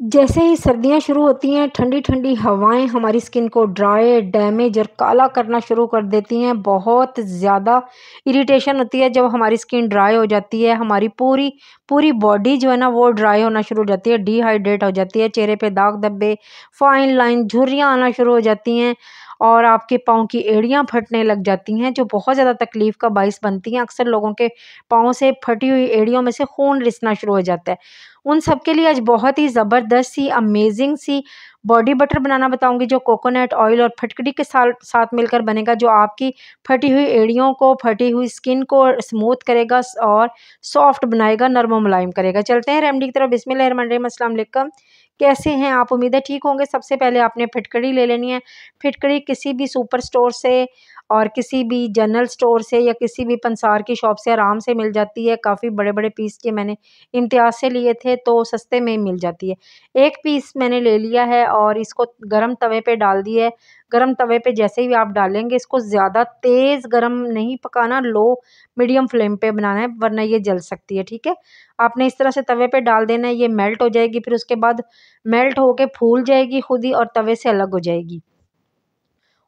जैसे ही सर्दियाँ शुरू होती हैं, ठंडी-ठंडी हवाएँ हमारी स्किन को ड्राई, डैमेज और काला करना शुरू कर देती हैं। बहुत ज़्यादा इरिटेशन होती है जब हमारी स्किन ड्राई हो जाती है। हमारी पूरी पूरी बॉडी जो है ना वो ड्राई होना शुरू हो जाती है, डिहाइड्रेट हो जाती है। चेहरे पे दाग धब्बे, फाइन लाइन, झुर्रियाँ आना शुरू हो जाती हैं और आपके पाँव की एड़ियाँ फटने लग जाती हैं, जो बहुत ज़्यादा तकलीफ़ का बाइस बनती हैं। अक्सर लोगों के पाँव से फटी हुई एड़ियों में से खून रिसना शुरू हो जाता है। उन सब के लिए आज बहुत ही ज़बरदस्त सी अमेज़िंग सी बॉडी बटर बनाना बताऊँगी, जो कोकोनट ऑयल और फिटकरी के साथ साथ मिलकर बनेगा, जो आपकी फटी हुई एड़ियों को, फटी हुई स्किन को स्मूथ करेगा और सॉफ्ट बनाएगा, नरम और मुलायम करेगा। चलते हैं रेमेडी की तरफ। बिस्मिल्लाहिर्रहमानिर्रहीम, अस्सलाम वालेकुम। कैसे हैं आप? उम्मीद है ठीक होंगे। सबसे पहले आपने फिटकरी ले लेनी है। फिटकरी किसी भी सुपर स्टोर से और किसी भी जनरल स्टोर से या किसी भी पंसार की शॉप से आराम से मिल जाती है। काफ़ी बड़े-बड़े पीस के मैंने इम्तियाज़ से लिए थे, तो सस्ते में मिल जाती है। 1 पीस मैंने ले लिया है और इसको गरम तवे पे डाल दिया है। गरम तवे पे जैसे ही आप डालेंगे, इसको ज़्यादा तेज़ गरम नहीं पकाना, लो मीडियम फ्लेम पे बनाना है, वरना ये जल सकती है, ठीक है? आपने इस तरह से तवे पे डाल देना है, ये मेल्ट हो जाएगी, फिर उसके बाद मेल्ट होके फूल जाएगी खुद ही और तवे से अलग हो जाएगी।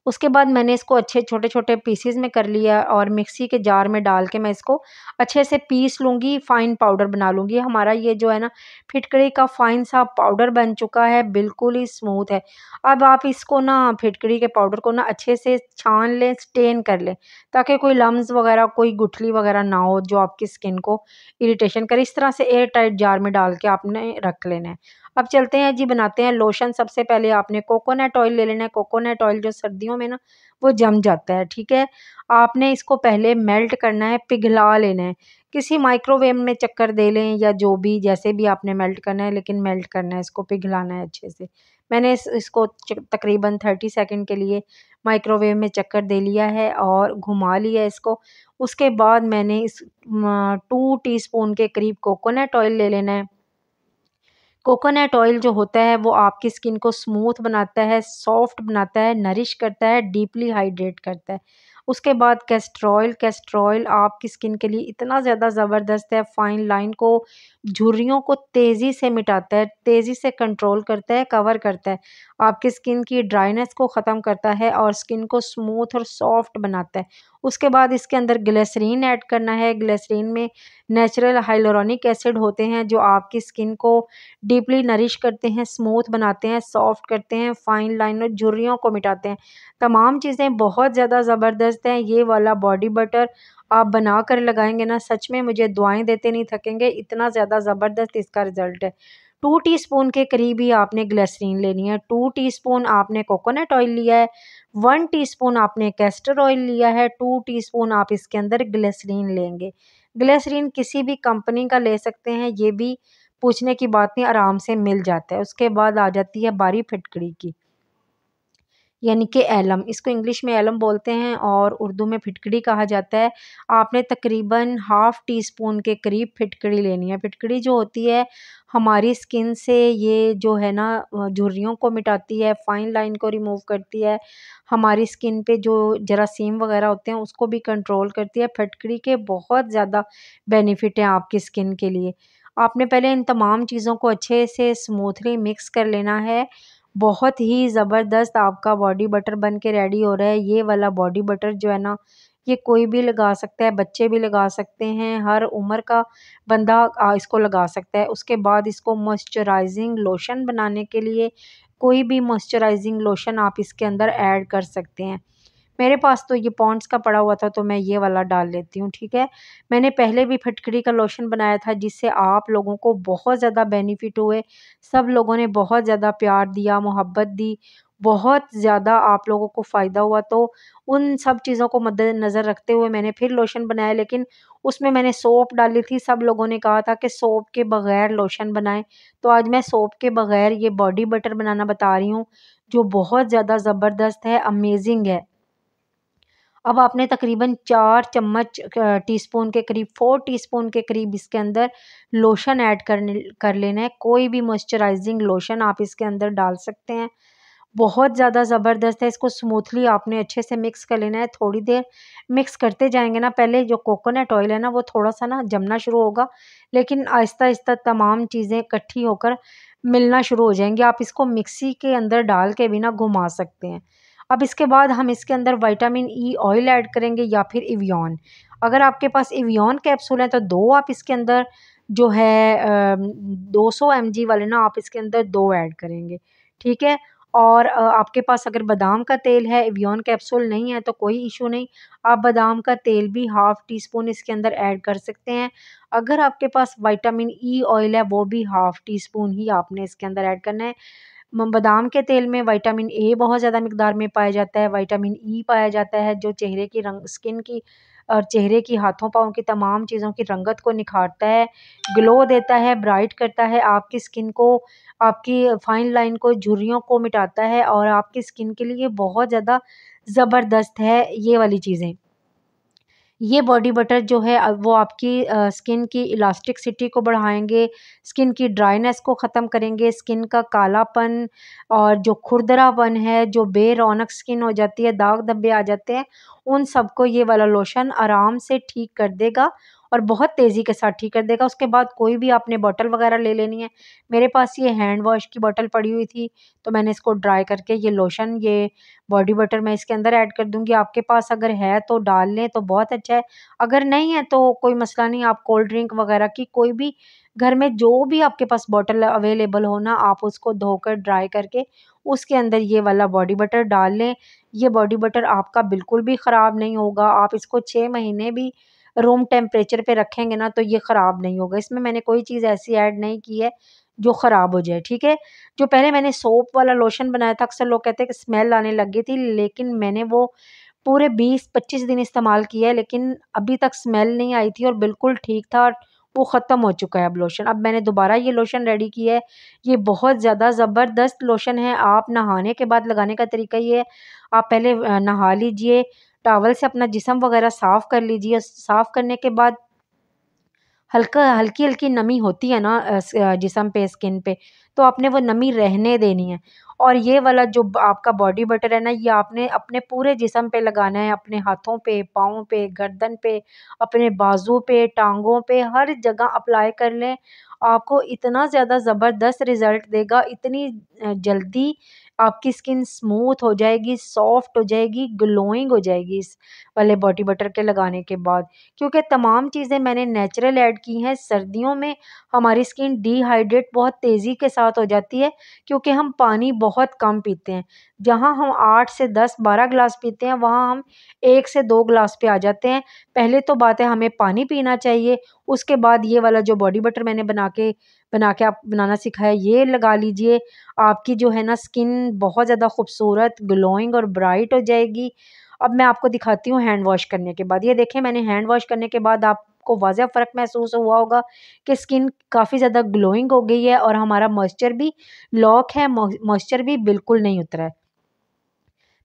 उसके बाद मैंने इसको अच्छे छोटे-छोटे पीसेज़ में कर लिया और मिक्सी के जार में डाल के मैं इसको अच्छे से पीस लूँगी, फ़ाइन पाउडर बना लूँगी। हमारा ये जो है ना फिटकरी का फ़ाइन सा पाउडर बन चुका है, बिल्कुल ही स्मूथ है। अब आप इसको ना फिटकरी के पाउडर को ना अच्छे से छान लें, स्टेन कर लें, ताकि कोई लम्स वग़ैरह, कोई गुठली वग़ैरह ना हो जो आपकी स्किन को इरिटेशन करे। इस तरह से एयर टाइट जार में डाल के आपने रख लेना है। अब चलते हैं जी, बनाते हैं लोशन। सबसे पहले आपने कोकोनट ऑयल ले लेना है। कोकोनट ऑयल जो सर्दियों में ना वो जम जाता है, ठीक है? आपने इसको पहले मेल्ट करना है, पिघला लेना है। किसी माइक्रोवेव में चक्कर दे लें या जो भी, जैसे भी आपने मेल्ट करना है, लेकिन मेल्ट करना है, इसको पिघलाना है अच्छे से। मैंने इसको तकरीबन 30 सेकंड के लिए माइक्रोवेव में चक्कर दे लिया है और घुमा लिया है इसको। उसके बाद मैंने 2 टीस्पून के करीब कोकोनट ऑयल ले लेना है। कोकोनट ऑयल जो होता है वो आपकी स्किन को स्मूथ बनाता है, सॉफ्ट बनाता है, नरिश करता है, डीपली हाइड्रेट करता है। उसके बाद कैस्टर ऑयल आपकी स्किन के लिए इतना ज़्यादा ज़बरदस्त है, फाइन लाइन को, झुर्रियों को तेज़ी से मिटाता है, तेज़ी से कंट्रोल करता है, कवर करता है। आपकी स्किन की ड्राइनेस को ख़त्म करता है और स्किन को स्मूथ और सॉफ्ट बनाता है। उसके बाद इसके अंदर ग्लिसरीन ऐड करना है। ग्लिसरीन में नेचुरल हाइलुरोनिक एसिड होते हैं, जो आपकी स्किन को डीपली नरिश करते हैं, स्मूथ बनाते हैं, सॉफ्ट करते हैं, फाइन लाइन और झुर्रियों को मिटाते हैं। तमाम चीज़ें बहुत ज़्यादा ज़बरदस्त हैं। ये वाला बॉडी बटर आप बना कर लगाएँगे ना, सच में मुझे दुआएँ देते नहीं थकेंगे, इतना ज़्यादा ज़बरदस्त इसका रिज़ल्ट है। 2 टीस्पून के करीब ही आपने ग्लिसरीन लेनी है, 2 टीस्पून आपने कोकोनट ऑयल लिया है, 1 टीस्पून आपने कैस्टर ऑयल लिया है, 2 टीस्पून आप इसके अंदर ग्लिसरीन लेंगे। ग्लिसरीन किसी भी कंपनी का ले सकते हैं, ये भी पूछने की बात नहीं, आराम से मिल जाता है। उसके बाद आ जाती है बारी फिटकरी की, यानी कि एलम। इसको इंग्लिश में एलम बोलते हैं और उर्दू में फिटकरी कहा जाता है। आपने तकरीबन हाफ़ टी स्पून के करीब फिटकरी लेनी है। फिटकरी जो होती है हमारी स्किन से, ये जो है ना झुर्रियों को मिटाती है, फाइन लाइन को रिमूव करती है, हमारी स्किन पे जो जरासीम वगैरह होते हैं उसको भी कंट्रोल करती है। फिटकरी के बहुत ज़्यादा बेनिफिट हैं आपकी स्किन के लिए। आपने पहले इन तमाम चीज़ों को अच्छे से स्मूथली मिक्स कर लेना है। बहुत ही ज़बरदस्त आपका बॉडी बटर बन के रेडी हो रहा है। ये वाला बॉडी बटर जो है ना, ये कोई भी लगा सकता है, बच्चे भी लगा सकते हैं, हर उम्र का बंदा इसको लगा सकता है। उसके बाद इसको मॉइस्चराइजिंग लोशन बनाने के लिए कोई भी मॉइस्चराइजिंग लोशन आप इसके अंदर ऐड कर सकते हैं। मेरे पास तो ये पॉन्ड्स का पड़ा हुआ था, तो मैं ये वाला डाल लेती हूँ, ठीक है। मैंने पहले भी फिटकरी का लोशन बनाया था, जिससे आप लोगों को बहुत ज़्यादा बेनिफिट हुए। सब लोगों ने बहुत ज़्यादा प्यार दिया, मोहब्बत दी, बहुत ज़्यादा आप लोगों को फ़ायदा हुआ। तो उन सब चीज़ों को मद्देनज़र रखते हुए मैंने फिर लोशन बनाया, लेकिन उसमें मैंने सोप डाली थी। सब लोगों ने कहा था कि सोप के बगैर लोशन बनाएं, तो आज मैं सोप के बगैर ये बॉडी बटर बनाना बता रही हूँ, जो बहुत ज़्यादा ज़बरदस्त है, अमेजिंग है। अब आपने तकरीबन 4 चम्मच टीस्पून के करीब, 4 टीस्पून के करीब इसके अंदर लोशन ऐड कर लेना है। कोई भी मॉइस्चराइजिंग लोशन आप इसके अंदर डाल सकते हैं। बहुत ज़्यादा ज़बरदस्त है। इसको स्मूथली आपने अच्छे से मिक्स कर लेना है। थोड़ी देर मिक्स करते जाएँगे ना, पहले जो कोकोनट ऑयल है ना वो थोड़ा-सा ना जमना शुरू होगा, लेकिन आहिस्ता-आहिस्ता तमाम चीज़ें इकट्ठी होकर मिलना शुरू हो जाएंगे। आप इसको मिक्सी के अंदर डाल के भी ना घुमा सकते हैं। अब इसके बाद हम इसके अंदर विटामिन ई ऑयल ऐड करेंगे या फिर एवियन। अगर आपके पास एवियन कैप्सूल है तो 2 आप इसके अंदर जो है 200 mg वाले ना आप इसके अंदर 2 ऐड करेंगे, ठीक है। और आपके पास अगर बादाम का तेल है, एवियन कैप्सूल नहीं है तो कोई इशू नहीं, आप बादाम का तेल भी हाफ़ टी स्पून इसके अंदर ऐड कर सकते हैं। अगर आपके पास विटामिन ई ऑयल है वो भी हाफ़ टी स्पून ही आपने इसके अंदर ऐड करना है। बादाम के तेल में विटामिन ए बहुत ज़्यादा मिकदार में पाया जाता है, विटामिन ई पाया जाता है जो चेहरे की स्किन की और चेहरे की हाथों पाँव की तमाम चीज़ों की रंगत को निखारता है, ग्लो देता है, ब्राइट करता है, आपकी स्किन को, आपकी फाइन लाइन को, झुर्रियों को मिटाता है और आपकी स्किन के लिए बहुत ज़्यादा ज़बरदस्त है ये वाली चीज़ें। ये बॉडी बटर जो है वो आपकी स्किन की इलास्टिसिटी को बढ़ाएँगे, स्किन की ड्राइनेस को ख़त्म करेंगे, स्किन का कालापन और जो खुरदरापन है, जो बेरौनक स्किन हो जाती है, दाग धब्बे आ जाते हैं, उन सबको ये वाला लोशन आराम से ठीक कर देगा और बहुत तेज़ी के साथ ठीक कर देगा। उसके बाद कोई भी आपने बॉटल वग़ैरह ले लेनी है। मेरे पास ये हैंड वॉश की बॉटल पड़ी हुई थी, तो मैंने इसको ड्राई करके ये लोशन, ये बॉडी बटर मैं इसके अंदर ऐड कर दूँगी। आपके पास अगर है तो डाल लें तो बहुत अच्छा है, अगर नहीं है तो कोई मसला नहीं, आप कोल्ड ड्रिंक वग़ैरह की कोई भी घर में जो भी आपके पास बॉटल अवेलेबल हो ना, आप उसको धोकर ड्राई करके उसके अंदर ये वाला बॉडी बटर डाल लें। ये बॉडी बटर आपका बिल्कुल भी ख़राब नहीं होगा, आप इसको 6 महीने भी रूम टेम्परेचर पे रखेंगे ना तो ये ख़राब नहीं होगा। इसमें मैंने कोई चीज़ ऐसी ऐड नहीं की है जो ख़राब हो जाए, ठीक है। जो पहले मैंने सोप वाला लोशन बनाया था, अक्सर लोग कहते हैं कि स्मेल आने लग गई थी, लेकिन मैंने वो पूरे 20-25 दिन इस्तेमाल किया है, लेकिन अभी तक स्मेल नहीं आई थी और बिल्कुल ठीक था और वो ख़त्म हो चुका है अब लोशन। अब मैंने दोबारा ये लोशन रेडी किया है, ये बहुत ज़्यादा ज़बरदस्त लोशन है। आप नहाने के बाद लगाने का तरीका ये है, आप पहले नहा लीजिए, टॉवल से अपना जिस्म वग़ैरह साफ़ कर लीजिए, साफ़ करने के बाद हल्की-हल्की नमी होती है ना जिस्म पे, स्किन पे, तो आपने वो नमी रहने देनी है। और ये वाला जो आपका बॉडी बटर है ना, ये आपने अपने पूरे जिस्म पे लगाना है, अपने हाथों पे, पाँव पे, गर्दन पे, अपने बाजू पे, टाँगों पे, हर जगह अप्लाई कर लें। आपको इतना ज़्यादा ज़बरदस्त रिज़ल्ट देगा, इतनी जल्दी आपकी स्किन स्मूथ हो जाएगी, सॉफ्ट हो जाएगी, ग्लोइंग हो जाएगी इस वाले बॉडी बटर के लगाने के बाद। क्योंकि तमाम चीज़ें मैंने नेचुरल ऐड की हैं। सर्दियों में हमारी स्किन डिहाइड्रेट बहुत तेज़ी के साथ हो जाती है क्योंकि हम पानी बहुत कम पीते हैं। जहाँ हम 8 से 10, 12 ग्लास पीते हैं, वहाँ हम 1 से 2 ग्लास पे आ जाते हैं। पहले तो बात है हमें पानी पीना चाहिए, उसके बाद ये वाला जो बॉडी बटर मैंने बना के आप बनाना सिखाया ये लगा लीजिए। आपकी जो है ना स्किन बहुत ज़्यादा खूबसूरत, ग्लोइंग और ब्राइट हो जाएगी। अब मैं आपको दिखाती हूँ हैंड वॉश करने के बाद। ये देखें, मैंने हैंड वॉश करने के बाद आपको वाज़ह फ़र्क महसूस हुआ होगा कि स्किन काफ़ी ज़्यादा ग्लोइंग हो गई है और हमारा मॉइस्चर भी लॉक है, मॉइस्चर भी बिल्कुल नहीं उतरा है।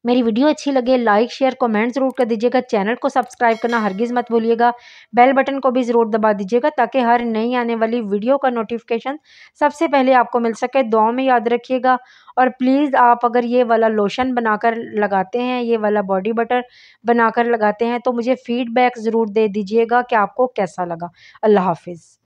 मेरी वीडियो अच्छी लगे लाइक, शेयर, कमेंट ज़रूर कर दीजिएगा। चैनल को सब्सक्राइब करना हरगिज़ मत भूलिएगा। बेल बटन को भी ज़रूर दबा दीजिएगा ताकि हर नई आने वाली वीडियो का नोटिफिकेशन सबसे पहले आपको मिल सके। दुआओं में याद रखिएगा और प्लीज़ आप अगर ये वाला लोशन बनाकर लगाते हैं, ये वाला बॉडी बटर बनाकर लगाते हैं तो मुझे फ़ीडबैक ज़रूर दे दीजिएगा कि आपको कैसा लगा। अल्लाह हाफ़िज़।